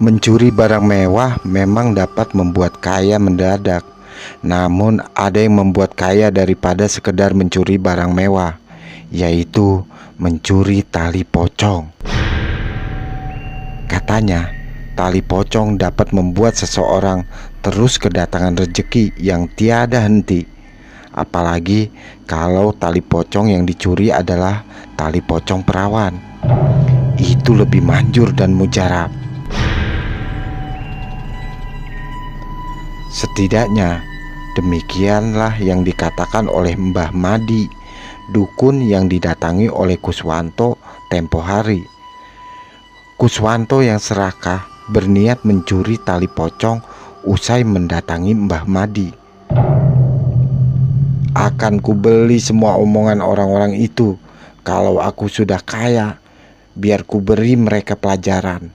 Mencuri barang mewah memang dapat membuat kaya mendadak. Namun ada yang membuat kaya daripada sekedar mencuri barang mewah, yaitu mencuri tali pocong. Katanya, tali pocong dapat membuat seseorang terus kedatangan rezeki yang tiada henti. Apalagi kalau tali pocong yang dicuri adalah tali pocong perawan. Itu lebih manjur dan mujarab. Setidaknya demikianlah yang dikatakan oleh Mbah Madi, dukun yang didatangi oleh Kuswanto tempo hari. Kuswanto yang serakah berniat mencuri tali pocong usai mendatangi Mbah Madi. "Akan kubeli semua omongan orang-orang itu kalau aku sudah kaya, biar ku beri mereka pelajaran."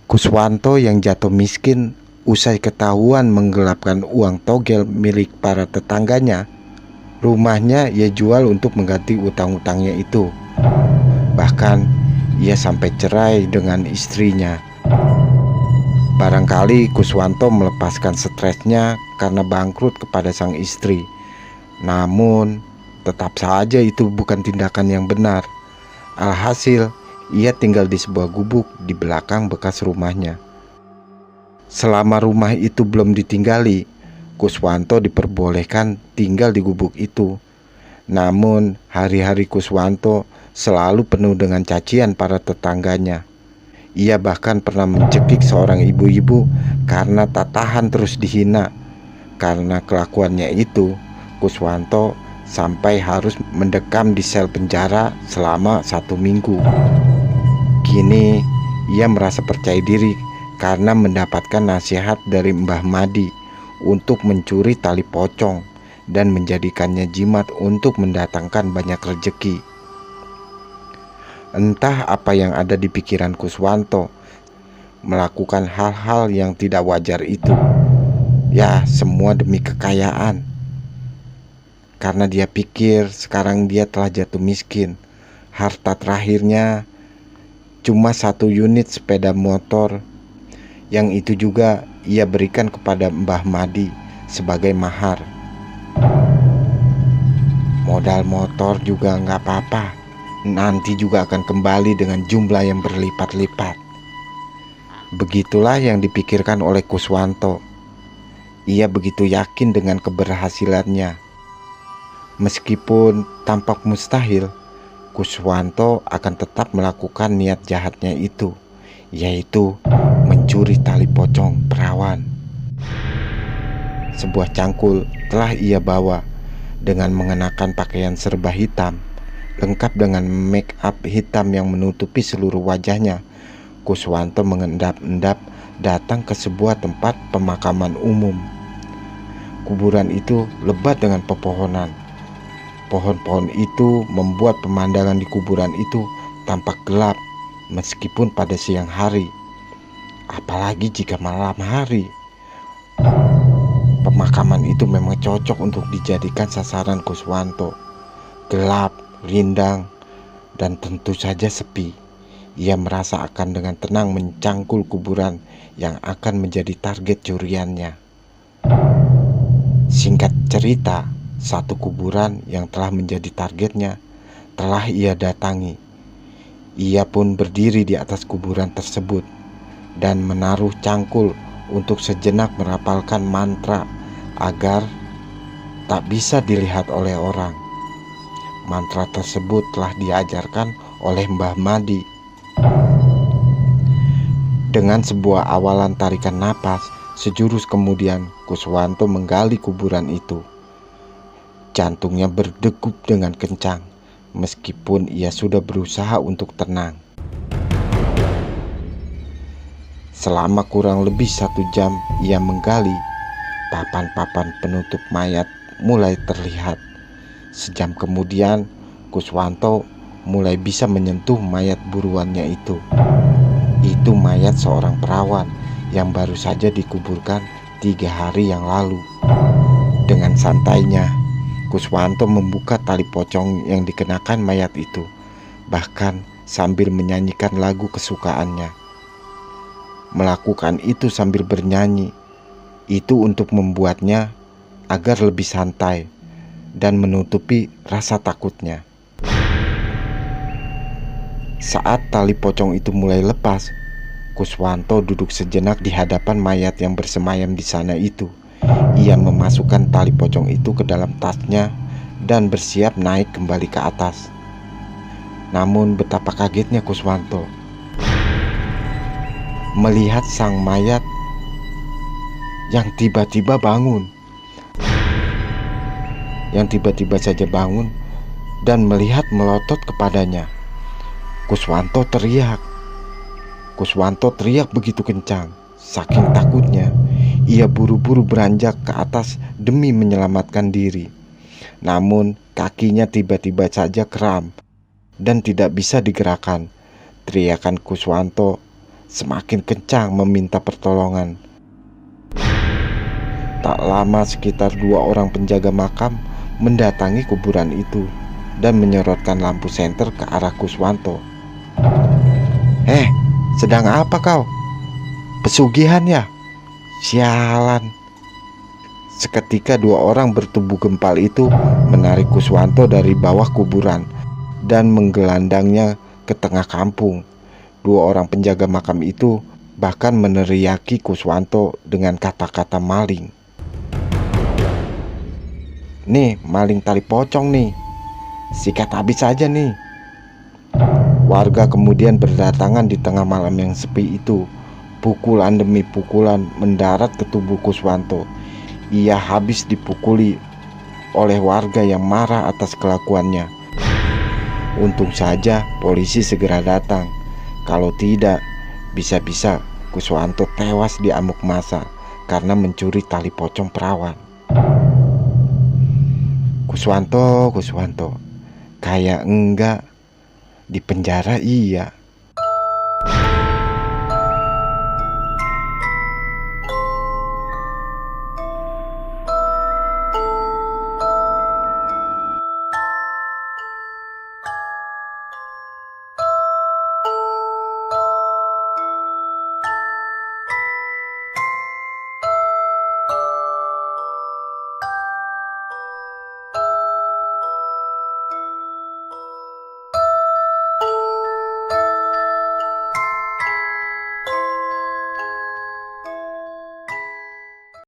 Kuswanto yang jatuh miskin usai ketahuan menggelapkan uang togel milik para tetangganya, rumahnya ia jual untuk mengganti utang-utangnya itu. Bahkan ia sampai cerai dengan istrinya. Barangkali Kuswanto melepaskan stresnya karena bangkrut kepada sang istri. Namun tetap saja itu bukan tindakan yang benar. Alhasil ia tinggal di sebuah gubuk di belakang bekas rumahnya. Selama rumah itu belum ditinggali, Kuswanto diperbolehkan tinggal di gubuk itu. Namun hari-hari Kuswanto selalu penuh dengan cacian para tetangganya. Ia bahkan pernah mencekik seorang ibu-ibu karena tak tahan terus dihina. Karena kelakuannya itu, Kuswanto sampai harus mendekam di sel penjara selama 1 minggu. Kini ia merasa percaya diri karena mendapatkan nasihat dari Mbah Madi untuk mencuri tali pocong dan menjadikannya jimat untuk mendatangkan banyak rezeki. Entah apa yang ada di pikiran Kuswanto melakukan hal-hal yang tidak wajar itu. Ya, semua demi kekayaan. Karena dia pikir sekarang dia telah jatuh miskin. Harta terakhirnya cuma 1 unit sepeda motor, yang itu juga ia berikan kepada Mbah Madi sebagai mahar. Modal motor juga nggak apa-apa, nanti juga akan kembali dengan jumlah yang berlipat-lipat. Begitulah yang dipikirkan oleh Kuswanto. Ia begitu yakin dengan keberhasilannya. Meskipun tampak mustahil, Kuswanto akan tetap melakukan niat jahatnya itu, yaitu mencuri tali pocong perawan. Sebuah cangkul telah ia bawa dengan mengenakan pakaian serba hitam, lengkap dengan make up hitam yang menutupi seluruh wajahnya. Kuswanto mengendap-endap datang ke sebuah tempat pemakaman umum. Kuburan itu lebat dengan pepohonan. Pohon-pohon itu membuat pemandangan di kuburan itu tampak gelap meskipun pada siang hari. Apalagi jika malam hari. Pemakaman itu memang cocok untuk dijadikan sasaran Kuswanto. Gelap, rindang, dan tentu saja sepi. Ia merasa akan dengan tenang mencangkul kuburan yang akan menjadi target curiannya. Singkat cerita, satu kuburan yang telah menjadi targetnya telah ia datangi. Ia pun berdiri di atas kuburan tersebut dan menaruh cangkul untuk sejenak merapalkan mantra agar tak bisa dilihat oleh orang. Mantra tersebut telah diajarkan oleh Mbah Madi. Dengan sebuah awalan tarikan napas, sejurus kemudian Kuswanto menggali kuburan itu. Jantungnya berdegup dengan kencang, meskipun ia sudah berusaha untuk tenang. Selama kurang lebih 1 jam ia menggali, papan-papan penutup mayat mulai terlihat. Sejam kemudian Kuswanto mulai bisa menyentuh mayat buruannya itu. Itu mayat seorang perawan yang baru saja dikuburkan 3 hari yang lalu. Dengan santainya Kuswanto membuka tali pocong yang dikenakan mayat itu, bahkan sambil menyanyikan lagu kesukaannya. melakukan itu sambil bernyanyi. Itu untuk membuatnya agar lebih santai dan menutupi rasa takutnya. Saat tali pocong itu mulai lepas, Kuswanto duduk sejenak di hadapan mayat yang bersemayam di sana itu. Ia memasukkan tali pocong itu ke dalam tasnya dan bersiap naik kembali ke atas. Namun betapa kagetnya Kuswanto melihat sang mayat yang tiba-tiba saja bangun dan melihat melotot kepadanya. Kuswanto teriak begitu kencang. Saking takutnya, ia buru-buru beranjak ke atas demi menyelamatkan diri. Namun kakinya tiba-tiba saja kram dan tidak bisa digerakkan. Teriakan Kuswanto semakin kencang meminta pertolongan. Tak lama sekitar 2 orang penjaga makam mendatangi kuburan itu dan menyorotkan lampu senter ke arah Kuswanto. Sedang apa kau? Pesugihan ya? Sialan. Seketika 2 orang bertubuh gempal itu menarik Kuswanto dari bawah kuburan dan menggelandangnya ke tengah kampung. 2 orang penjaga makam itu bahkan meneriaki Kuswanto dengan kata-kata maling. Nih, maling tali pocong nih. Sikat habis saja nih. Warga kemudian berdatangan di tengah malam yang sepi itu. Pukulan demi pukulan mendarat ke tubuh Kuswanto. Ia habis dipukuli oleh warga yang marah atas kelakuannya. Untung saja polisi segera datang. Kalau tidak, bisa-bisa Kuswanto tewas di amuk massa karena mencuri tali pocong perawan. Kuswanto, kayak enggak di penjara iya.